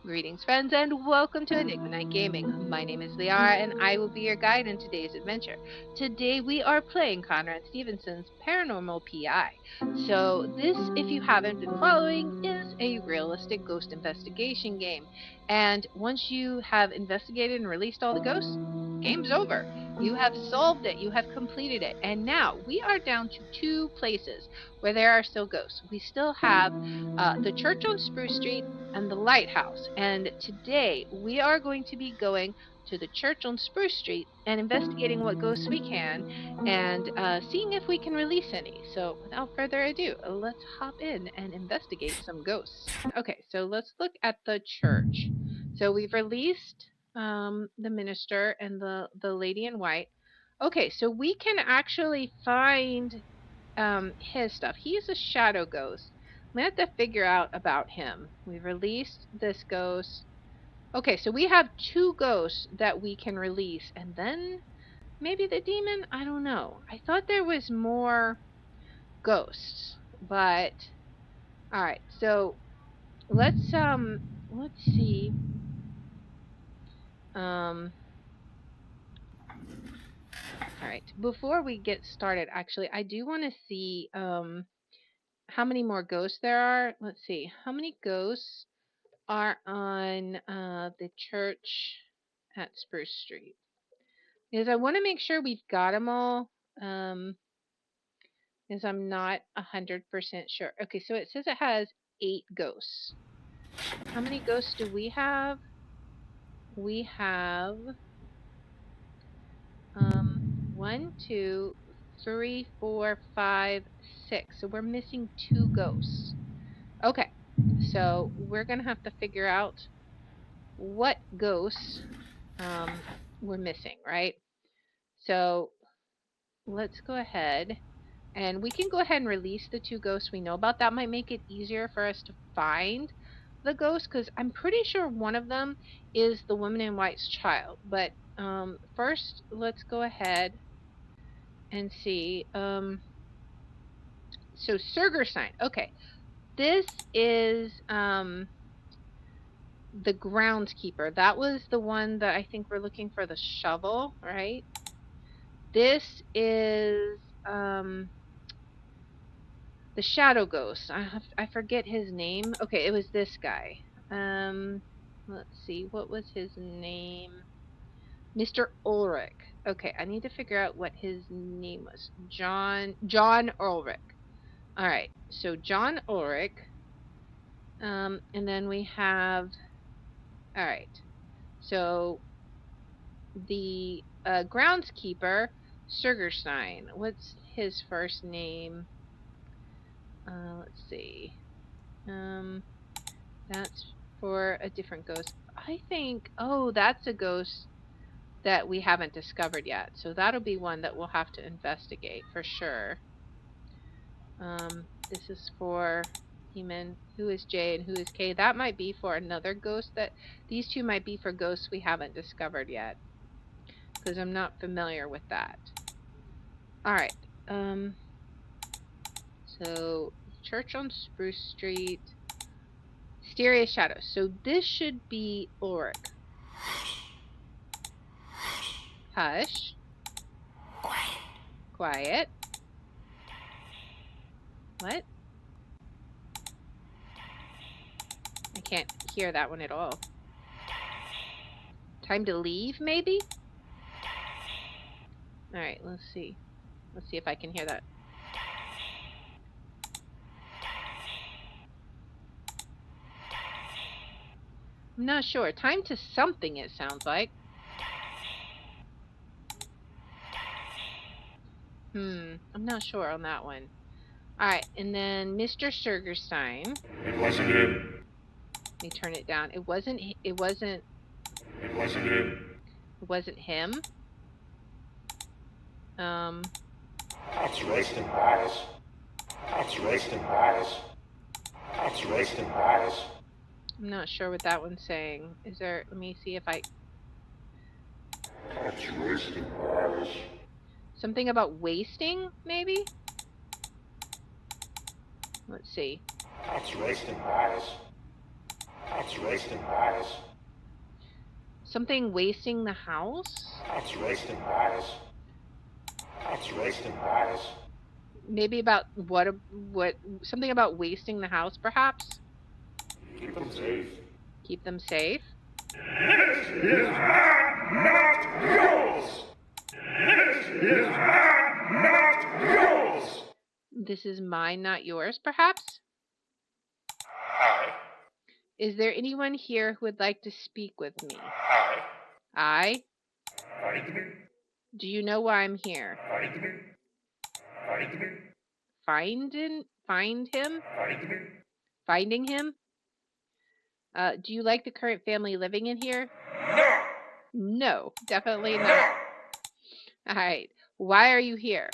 Greetings, friends, and welcome to Enigma Night Gaming. My name is Liara, and I will be your guide in today's adventure. Today, we are playing Conrad Stevenson's Paranormal PI. So, this, if you haven't been following, is a realistic ghost investigation game. And once you have investigated and released all the ghosts, game's over. You have solved it, you have completed it, and now we are down to 2 places where there are still ghosts. We still have the church on Spruce Street and the lighthouse. And today we are going to be going to the church on Spruce Street and investigating what ghosts we can and seeing if we can release any. So without further ado, let's hop in and investigate some ghosts. Okay, so let's look at the church. So we've released the minister and the lady in white. Okay, so we can actually find his stuff. He's a shadow ghost. We have to figure out about him. We've released this ghost. Okay, so we have 2 ghosts that we can release, and then maybe the demon? I don't know. I thought there was more ghosts, but all right. So let's see. All right. Before we get started, actually, I do want to see how many more ghosts there are. Let's see. How many ghosts are on the church at Spruce Street? Because I want to make sure we've got them all. Because I'm not 100% sure. Okay, so it says it has 8 ghosts. How many ghosts do we have? We have 1, 2, 3, 4, 5, 6. So we're missing 2 ghosts. Okay, so we're gonna have to figure out what ghosts we're missing, right? So let's go ahead and we can go ahead and release the 2 ghosts we know about. That might make it easier for us to find the ghost because I'm pretty sure one of them is the woman in white's child. But first, let's go ahead and see. So Sergerstein. Okay, this is the groundskeeper. That was the one that I think we're looking for the shovel, right? This is the shadow ghost. I forget his name. Okay, it was this guy. Let's see. What was his name? Mr. Ulrich. Okay, I need to figure out what his name was. John Ulrich. All right. So John Ulrich. And then we have. All right. So the groundskeeper, Sergerstein. What's his first name? Let's see. That's for a different ghost. I think, oh, that's a ghost that we haven't discovered yet. So that'll be one that we'll have to investigate for sure. This is for Demon. Who is J and who is K? That might be for another ghost that these 2 might be for ghosts we haven't discovered yet. Because I'm not familiar with that. Alright. So church on Spruce Street. Mysterious shadows. So this should be Ulrich. Hush. Quiet. What? I can't hear that one at all. Time to leave, maybe? Alright, let's see. Let's see if I can hear that. I'm not sure. Time to something, it sounds like. I'm not sure on that one. Alright, and then Mr. Sergerstein. It wasn't him. Let me turn it down. It wasn't him. It wasn't him. Cat's raced in Paris. Cat's raced in Paris. Cat's raced in Paris. I'm not sure what that one's saying. Is there, let me see if I... Cat's raced in Paris. Something about wasting, maybe? Let's see. Cat's raced in Paris. Cat's raced in bags. Something wasting the house? Cat's raced in bags. Cat's raced in bags. Maybe about what something about wasting the house perhaps? Keep them safe. Keep them safe? This is mine, not yours. This is mine, not yours. This is mine, not yours, perhaps? Hi. Is there anyone here who would like to speak with me? Hi. I? Find me. Do you know why I'm here? Find me. Find me. Find him? Find me. Finding him? Do you like the current family living in here? No. No, definitely not. All right. Why are you here?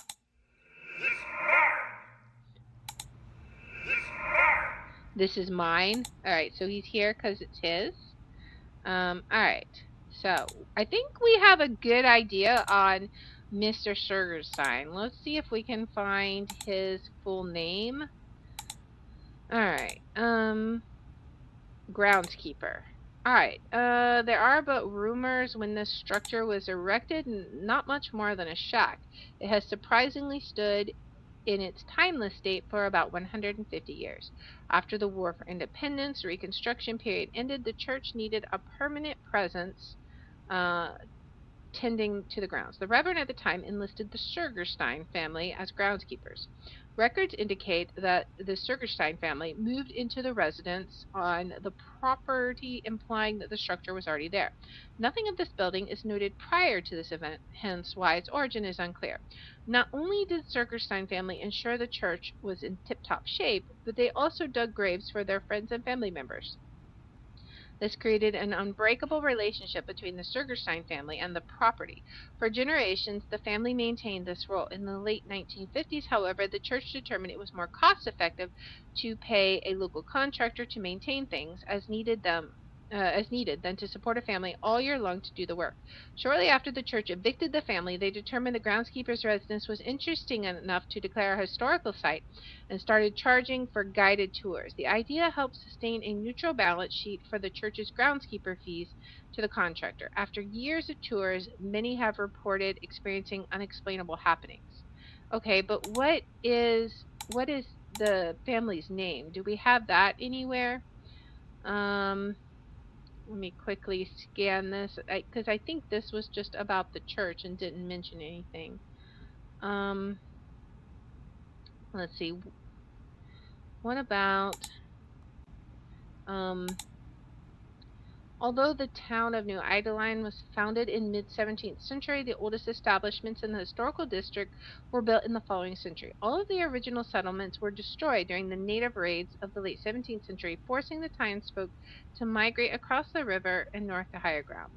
This is mine. All right. So he's here because it's his. All right. So I think we have a good idea on Mr. Sergerstein. Let's see if we can find his full name. All right. Groundskeeper. All right. There are but rumors when this structure was erected, not much more than a shack. It has surprisingly stood in its timeless state for about 150 years. After the War for Independence, the Reconstruction period ended, the church needed a permanent presence uh, tending to the grounds. The Reverend at the time enlisted the Sergerstein family as groundskeepers. Records indicate that the Sergerstein family moved into the residence on the property, implying that the structure was already there. Nothing of this building is noted prior to this event, hence why its origin is unclear. Not only did the Sergerstein family ensure the church was in tip-top shape, but they also dug graves for their friends and family members. This created an unbreakable relationship between the Sergerstein family and the property. For generations, the family maintained this role. In the late 1950s, however, the church determined it was more cost effective to pay a local contractor to maintain things as needed than to support a family all year long to do the work. Shortly after the church evicted the family, they determined the groundskeeper's residence was interesting enough to declare a historical site and started charging for guided tours. The idea helped sustain a neutral balance sheet for the church's groundskeeper fees to the contractor. After years of tours, many have reported experiencing unexplainable happenings. Okay, but what is the family's name? Do we have that anywhere? Um, Let me quickly scan this because I think this was just about the church and didn't mention anything. Um, let's see. What about um, although the town of New Idyllwind was founded in mid-17th century, the oldest establishments in the historical district were built in the following century. All of the original settlements were destroyed during the native raids of the late 17th century, forcing the townsfolk to migrate across the river and north to higher ground.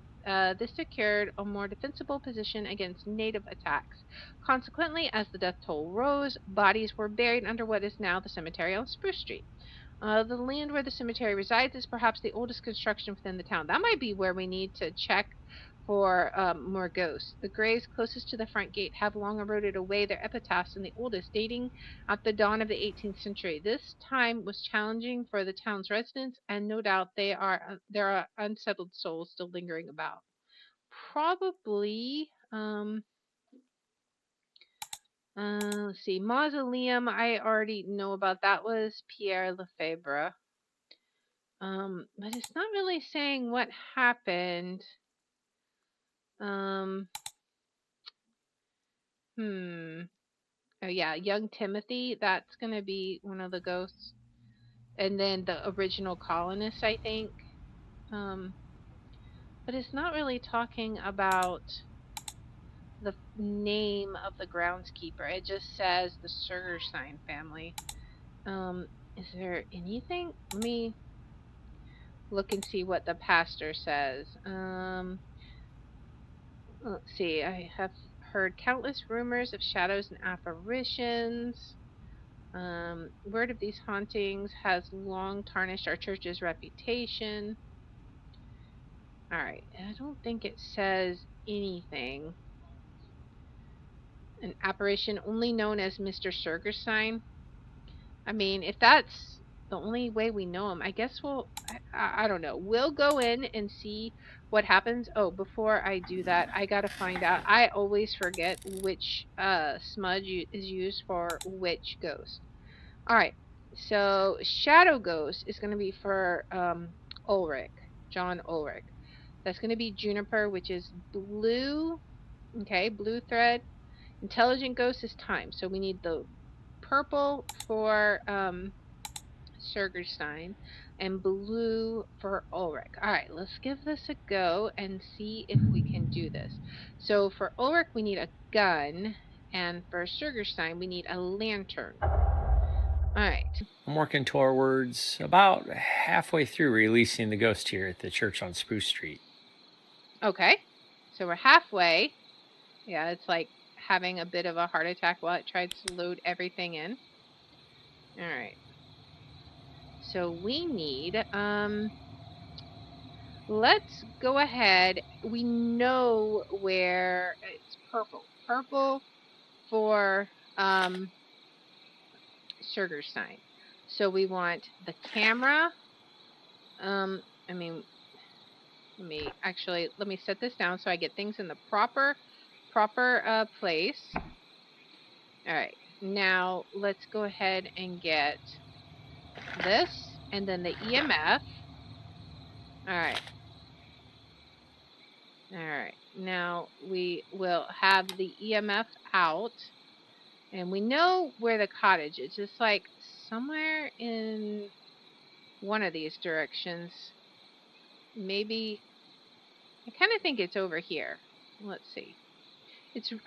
This secured a more defensible position against native attacks. Consequently, as the death toll rose, bodies were buried under what is now the cemetery on Spruce Street. The land where the cemetery resides is perhaps the oldest construction within the town. That might be where we need to check for more ghosts. The graves closest to the front gate have long eroded away their epitaphs, and the oldest, dating at the dawn of the 18th century. This time was challenging for the town's residents, and no doubt there are unsettled souls still lingering about. Probably. Let's see. Mausoleum, I already know about. That was Pierre Lefebvre. But it's not really saying what happened. Um, hmm. Oh yeah, young Timothy. That's gonna be one of the ghosts, and then the original colonists, I think. Um, but it's not really talking about the name of the groundskeeper. It just says the Sergerstein family. Um, is there anything? Let me look and see what the pastor says. Let's see. I have heard countless rumors of shadows and apparitions. Word of these hauntings has long tarnished our church's reputation. All right. I don't think it says anything. An apparition only known as Mr. Sergerstein. I mean, if that's the only way we know him. I guess I don't know. We'll go in and see what happens. Oh, before I do that, I gotta find out. I always forget which smudge is used for which ghost. All right. So Shadow Ghost is gonna be for Ulrich, John Ulrich. That's gonna be Juniper, which is blue. Okay, blue thread. Intelligent Ghost is time. So we need the purple for Sergerstein and blue for Ulrich. All right, let's give this a go and see if we can do this. So for Ulrich, we need a gun, and for Sergerstein, we need a lantern. All right. I'm working towards about halfway through releasing the ghost here at the church on Spruce Street. Okay. So we're halfway. Yeah, it's like having a bit of a heart attack while it tries to load everything in. All right. So we need let's go ahead. We know where it's purple. Purple for Sergerstein. So we want the camera. I mean, let me set this down so I get things in the proper place. All right. Now let's go ahead and get this and then the EMF. All right. All right. Now we will have the EMF out. And we know where the cottage is. It's like somewhere in one of these directions. Maybe I kind of think it's over here. Let's see.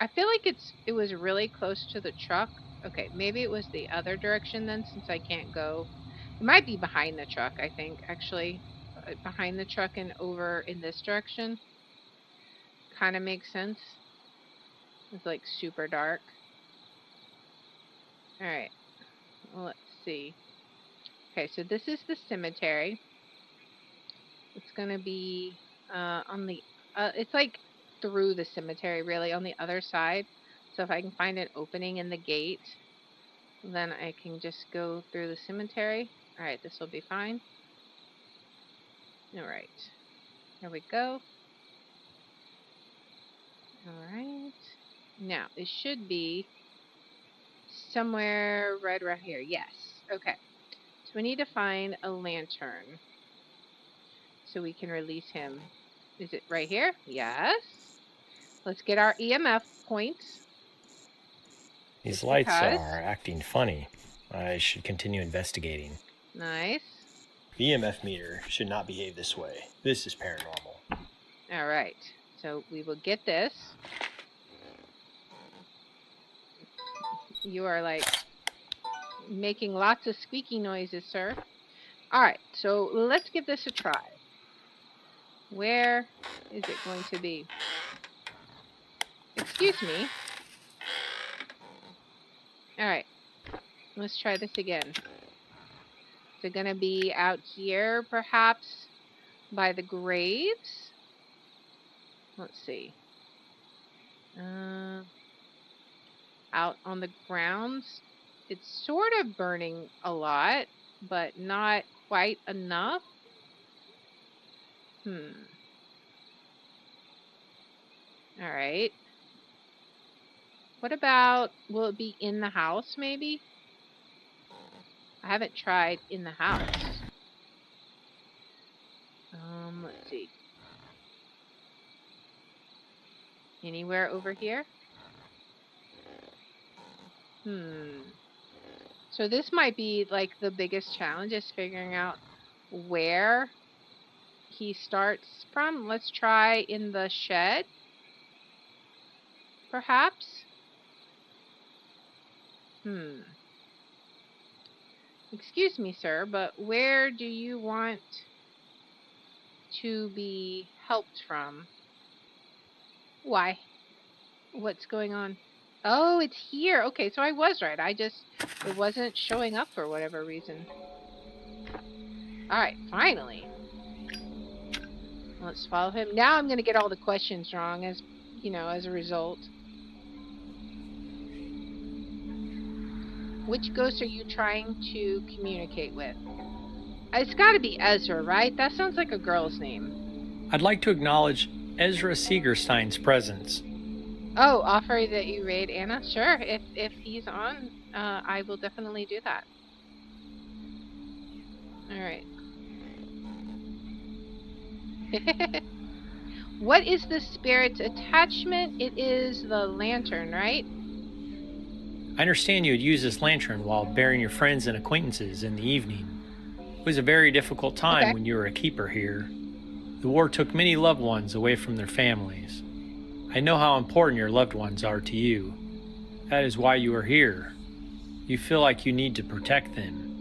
I feel like it was really close to the truck. Okay, maybe it was the other direction then, since I can't go. It might be behind the truck, I think, actually. Behind the truck and over in this direction. Kind of makes sense. It's like super dark. Alright. Well, let's see. Okay, so this is the cemetery. It's going to be on the... it's like through the cemetery, really, on the other side. So if I can find an opening in the gate, then I can just go through the cemetery. Alright, this will be fine. Alright. Here we go. Alright. Now, it should be somewhere right around here. Yes. Okay. So we need to find a lantern so we can release him. Is it right here? Yes. Let's get our EMF points. These lights are acting funny. I should continue investigating. Nice. The EMF meter should not behave this way. This is paranormal. All right. So we will get this. You are like making lots of squeaky noises, sir. All right. So let's give this a try. Where is it going to be? Excuse me. All right. Let's try this again. Is it going to be out here, perhaps, by the graves? Let's see. Out on the grounds. It's sort of burning a lot, but not quite enough. All right. What about, will it be in the house, maybe? I haven't tried in the house. Let's see. Anywhere over here? So this might be like the biggest challenge, is figuring out where he starts from. Let's try in the shed, perhaps. Excuse me, sir, but where do you want to be helped from? Why? What's going on? Oh, it's here. Okay, so I was right. It wasn't showing up for whatever reason. Alright, finally. Let's follow him. Now I'm going to get all the questions wrong as a result. Which ghost are you trying to communicate with? It's got to be Ezra, right? That sounds like a girl's name. I'd like to acknowledge Ezra Sergerstein's presence. Oh, offer that you raid Anna? Sure. If he's on, I will definitely do that. All right. What is the spirit's attachment? It is the lantern, right? I understand you had used this lantern while burying your friends and acquaintances in the evening. It was a very difficult time Okay. when you were a keeper here. The war took many loved ones away from their families. I know how important your loved ones are to you. That is why you are here. You feel like you need to protect them.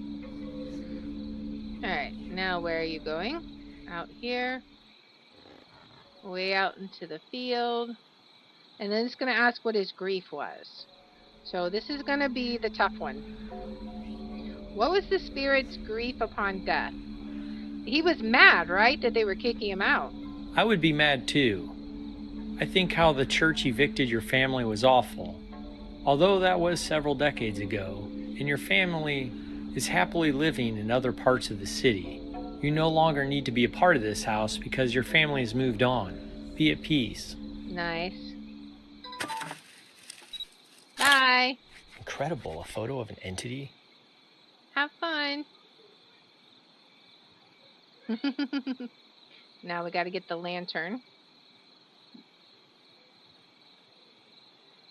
All right. Now where are you going? Out here. Way out into the field. And then it's going to ask what his grief was. So this is going to be the tough one. What was the spirit's grief upon death? He was mad, right? That they were kicking him out. I would be mad too. I think how the church evicted your family was awful. Although that was several decades ago, and your family is happily living in other parts of the city, you no longer need to be a part of this house because your family has moved on. Be at peace. Nice. Bye. Incredible, a photo of an entity? Have fun. Now we got to get the lantern.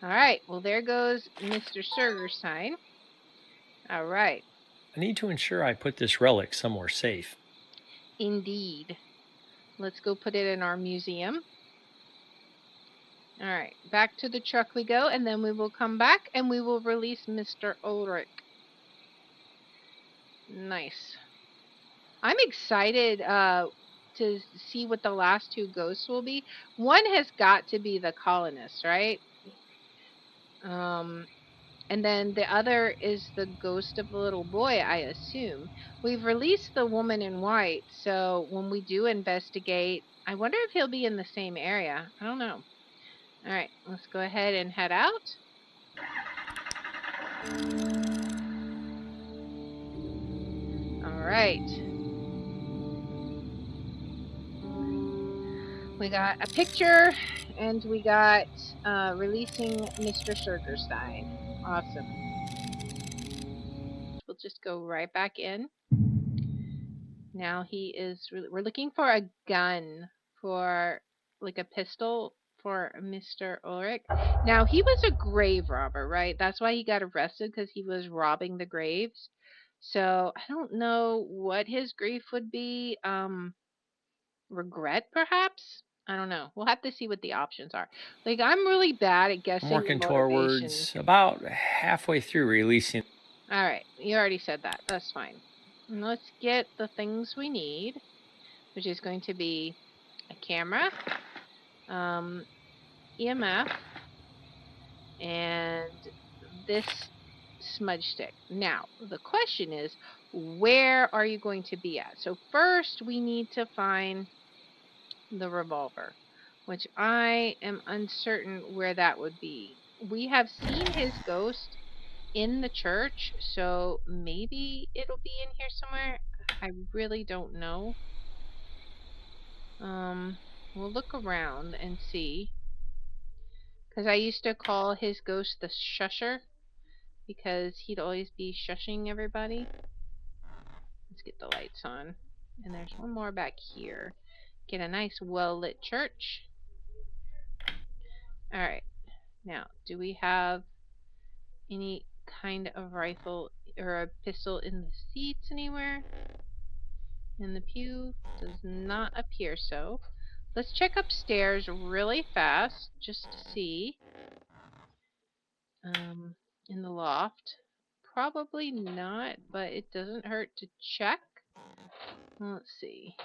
All right. Well, there goes Mr. Sergerstein. All right. I need to ensure I put this relic somewhere safe. Indeed. Let's go put it in our museum. All right. Back to the truck we go, and then we will come back and we will release Mr. Ulrich. Nice. I'm excited to see what the last two ghosts will be. One has got to be the colonist, right? And then the other is the ghost of the little boy, I assume. We've released the woman in white, so when we do investigate, I wonder if he'll be in the same area. I don't know. All right, let's go ahead and head out. All right. We got a picture, and we got releasing Mr. Sergerstein. Awesome. We'll just go right back in. Now we're looking for a gun for, like, a pistol for Mr. Ulrich. Now, he was a grave robber, right? That's why he got arrested, because he was robbing the graves. So I don't know what his grief would be. Regret, perhaps? I don't know. We'll have to see what the options are. Like, I'm really bad at guessing I'm working the motivation. towards about halfway through releasing. All right, you already said that. That's fine. And let's get the things we need, which is going to be a camera, EMF, and this smudge stick. Now, the question is, where are you going to be at? So first, we need to find the revolver, which I am uncertain where that would be. We have seen his ghost in the church, so maybe it'll be in here somewhere. I really don't know. We'll look around and see. Because I used to call his ghost the shusher, because he'd always be shushing everybody. Let's get the lights on. And there's one more back here. Get a nice well-lit church. Alright. Now, do we have any kind of rifle or a pistol in the seats anywhere? In the pew? Does not appear so. Let's check upstairs really fast just to see. In the loft. Probably not, but it doesn't hurt to check. Let's see.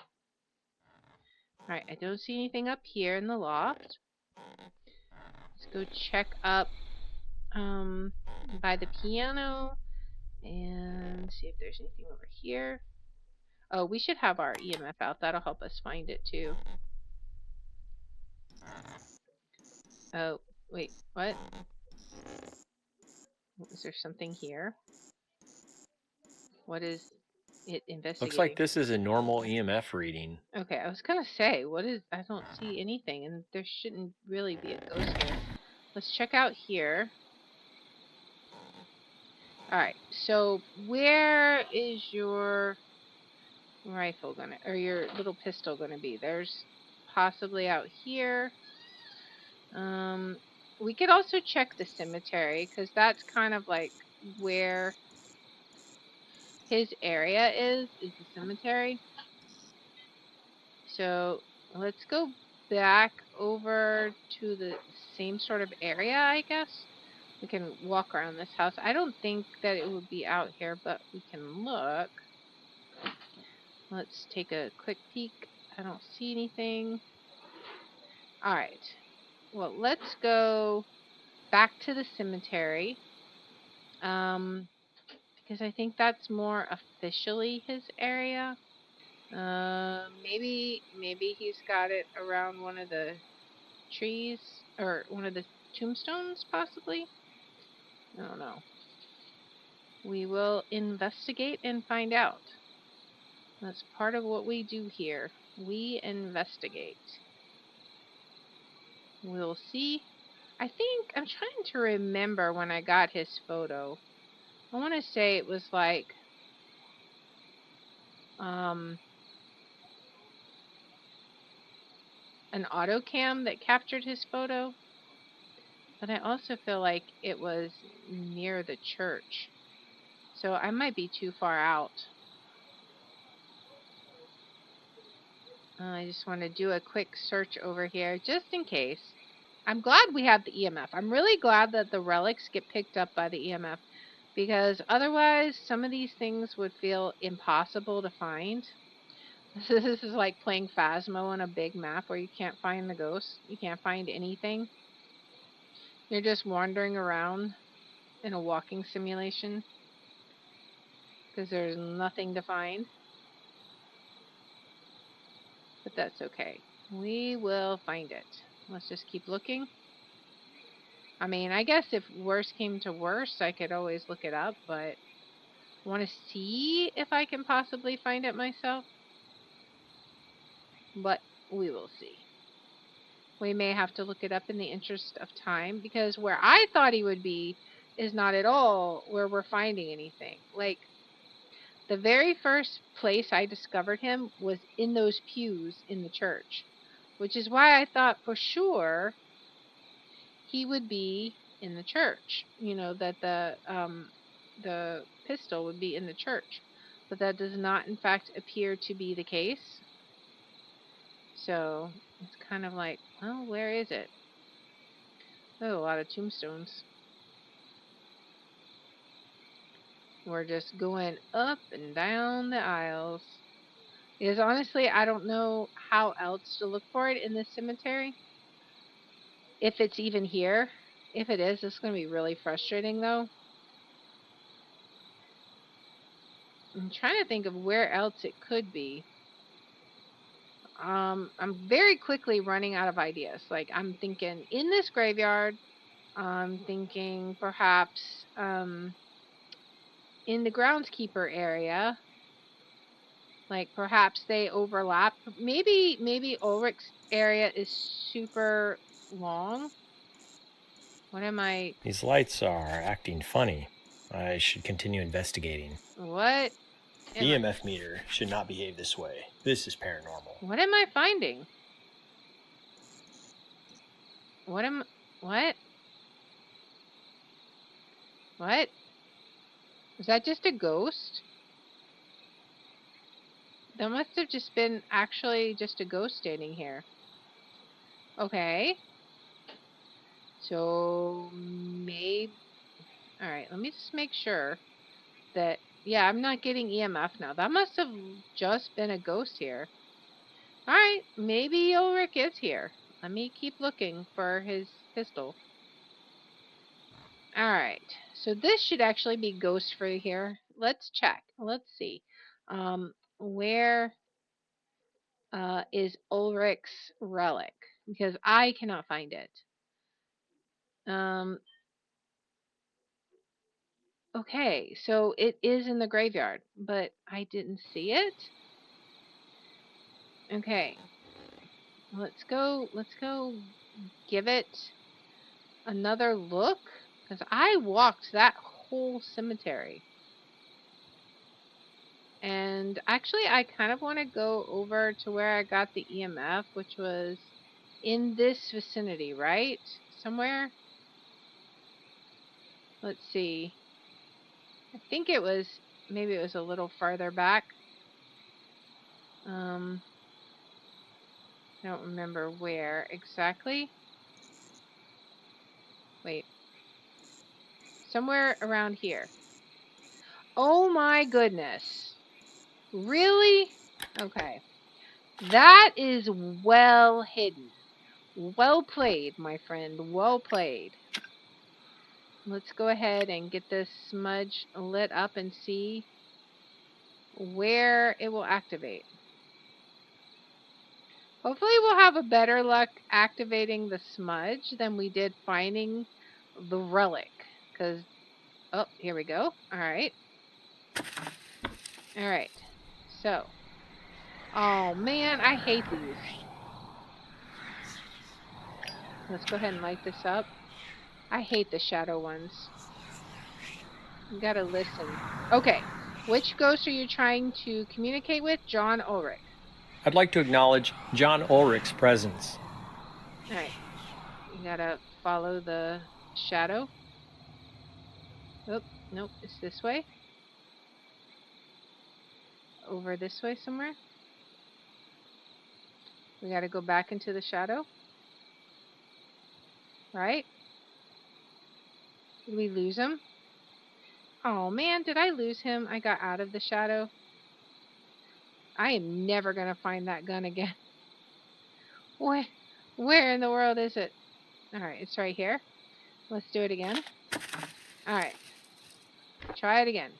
Alright, I don't see anything up here in the loft. Let's go check up by the piano and see if there's anything over here. Oh, we should have our EMF out. That'll help us find it too. Oh, wait, what? Is there something here? What is it Looks like investigating? this is a normal EMF reading. Okay, I was gonna say, what is? I don't see anything, and there shouldn't really be a ghost here. Let's check out here. All right, so where is your rifle gonna, or your little pistol gonna be? There's possibly out here. We could also check the cemetery because that's kind of like where his area is the cemetery. So let's go back over to the same sort of area, I guess. We can walk around this house. I don't think that it would be out here, but we can look. Let's take a quick peek. I don't see anything. All right. Well, let's go back to the cemetery. Because I think that's more officially his area. Maybe he's got it around one of the trees or one of the tombstones, possibly. I don't know. We will investigate and find out. That's part of what we do here. We investigate. We'll see. I think I'm trying to remember when I got his photo. I want to say it was like an auto cam that captured his photo. But I also feel like it was near the church. So I might be too far out. I just want to do a quick search over here just in case. I'm glad we have the EMF. I'm really glad that the relics get picked up by the EMF because otherwise some of these things would feel impossible to find. This is like playing Phasmo on a big map where you can't find the ghosts. You can't find anything. You're just wandering around in a walking simulation because there's nothing to find. But that's okay. We will find it. Let's just keep looking. I mean, I guess if worse came to worse, I could always look it up, but I want to see if I can possibly find it myself. But we will see. We may have to look it up in the interest of time because where I thought he would be is not at all where we're finding anything. Like, the very first place I discovered him was in those pews in the church, which is why I thought for sure he would be in the church. You know, that the pistol would be in the church, but that does not, in fact, appear to be the case. So it's kind of like, well, where is it? There's a lot of tombstones. We're just going up and down the aisles. Because honestly, I don't know how else to look for it in this cemetery. If it's even here. If it is, it's going to be really frustrating, though. I'm trying to think of where else it could be. I'm very quickly running out of ideas. Like, I'm thinking in this graveyard. I'm thinking perhaps in the groundskeeper area. Like, perhaps they overlap. Maybe Ulrich's area is super long. What am I? These lights are acting funny. I should continue investigating. What? The EMF meter should not behave this way. This is paranormal. What am I finding? What? What? Is that just a ghost? That must have just been actually just a ghost standing here. Okay. So maybe. Alright, let me just make sure that. Yeah, I'm not getting EMF now. That must have just been a ghost here. Alright, maybe Ulrich is here. Let me keep looking for his pistol. Alright, so this should actually be ghost free here. Let's check. Let's see. Where is Ulrich's relic? Because I cannot find it. Um, Okay, so it is in the graveyard, but I didn't see it. Okay, let's go. Let's go give it another look because I walked that whole cemetery. And actually, I kind of want to go over to where I got the EMF, which was in this vicinity, right? Somewhere. Let's see. I think maybe it was a little farther back. I don't remember where exactly. Wait. Somewhere around here. Oh my goodness. Really? Okay. That is well hidden. Well played, my friend. Well played. Let's go ahead and get this smudge lit up and see where it will activate. Hopefully we'll have a better luck activating the smudge than we did finding the relic. Because, oh, here we go. All right. All right. So, oh man, I hate these. Let's go ahead and light this up. I hate the shadow ones. You gotta listen. Okay. Which ghost are you trying to communicate with? John Ulrich. I'd like to acknowledge John Ulrich's presence. All right. You gotta follow the shadow. Oh, nope. It's this way. Over this way somewhere. We gotta go back into the shadow. Right? Did we lose him? Oh man, did I lose him? I got out of the shadow. I am never gonna find that gun again. Where in the world is it? Alright, it's right here. Let's do it again. Alright. Try it again.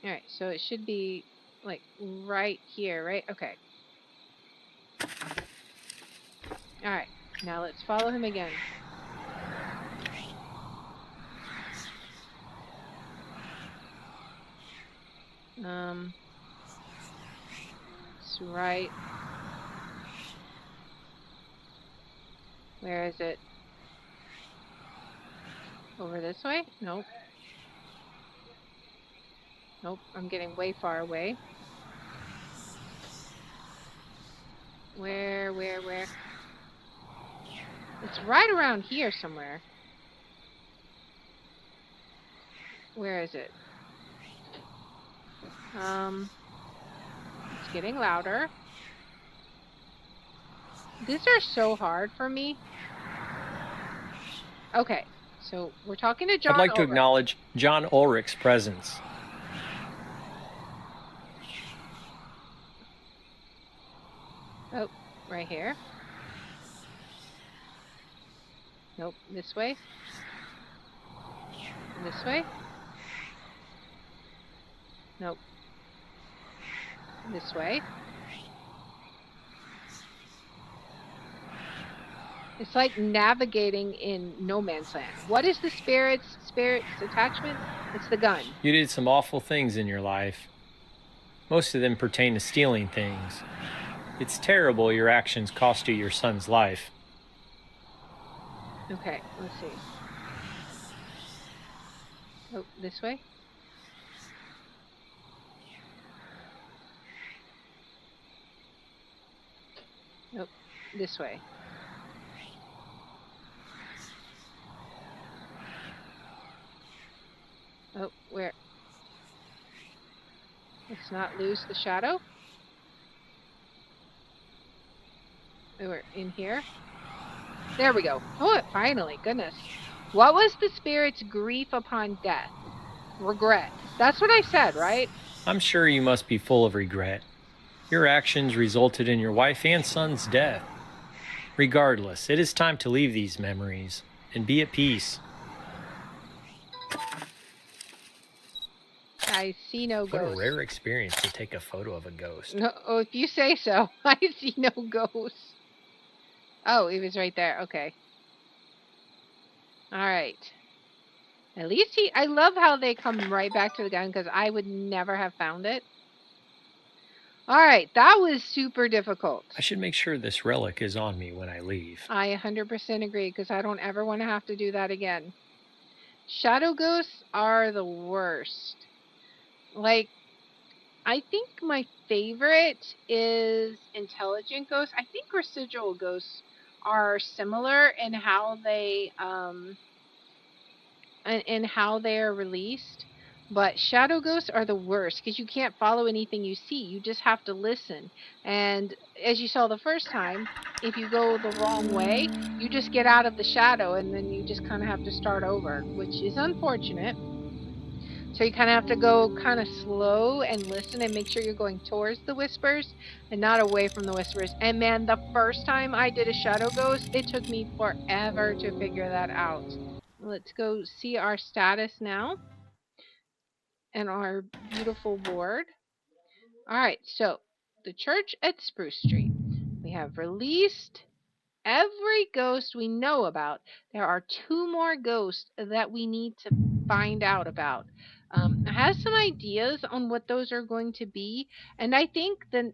Alright, so it should be like right here, right? Okay. Alright, now let's follow him again. It's right. Where is it? Over this way? Nope. Nope, I'm getting way far away. Where? It's right around here somewhere. Where is it? It's getting louder. These are so hard for me. Okay, so we're talking to John I'd like to Ulrich. acknowledge John Ulrich's presence. Oh, right here. Nope, this way. This way. Nope. This way. It's like navigating in no man's land. What is the spirit's attachment? It's the gun. You did some awful things in your life. Most of them pertain to stealing things. It's terrible your actions cost you your son's life. Okay, let's see. Oh, this way? Nope, this way. Oh, where? Let's not lose the shadow. Oh, we're in here. There we go. Oh, finally, goodness. What was the spirit's grief upon death? Regret. That's what I said, right? I'm sure you must be full of regret. Your actions resulted in your wife and son's death. Regardless, it is time to leave these memories and be at peace. I see no What ghosts. a rare experience to take a photo of a ghost. No, oh, if you say so. I see no ghosts. Oh, he was right there. Okay. All right. At least I love how they come right back to the gun because I would never have found it. All right. That was super difficult. I should make sure this relic is on me when I leave. I 100% agree because I don't ever want to have to do that again. Shadow ghosts are the worst. Like, I think my favorite is intelligent ghosts. I think residual ghosts are similar in how they and how they are released. But shadow ghosts are the worst because you can't follow anything you see. You just have to listen. And as you saw the first time, if you go the wrong way, you just get out of the shadow and then you just kind of have to start over, which is unfortunate. So you kind of have to go kind of slow and listen and make sure you're going towards the whispers and not away from the whispers. And man, the first time I did a shadow ghost, it took me forever to figure that out. Let's go see our status now and our beautiful board. All right, so the church at Spruce Street. We have released every ghost we know about. There are two more ghosts that we need to find out about. I have some ideas on what those are going to be, and I think that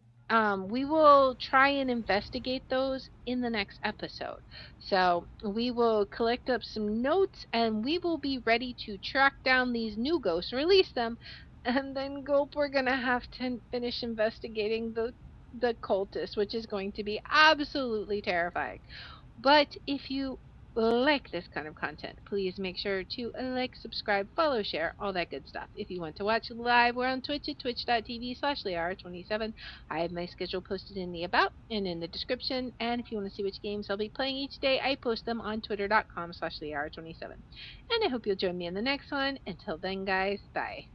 we will try and investigate those in the next episode. So we will collect up some notes, and we will be ready to track down these new ghosts, release them, and then Gulp, we're gonna have to finish investigating the cultist, which is going to be absolutely terrifying. But if you like this kind of content, please make sure to like, subscribe, follow, share, all that good stuff. If you want to watch live, we're on Twitch at twitch.tv/Liara27. I have my schedule posted in the about and in the description. And if you want to see which games I'll be playing each day, I post them on twitter.com/Liara27. And I hope you'll join me in the next one. Until then, guys, bye.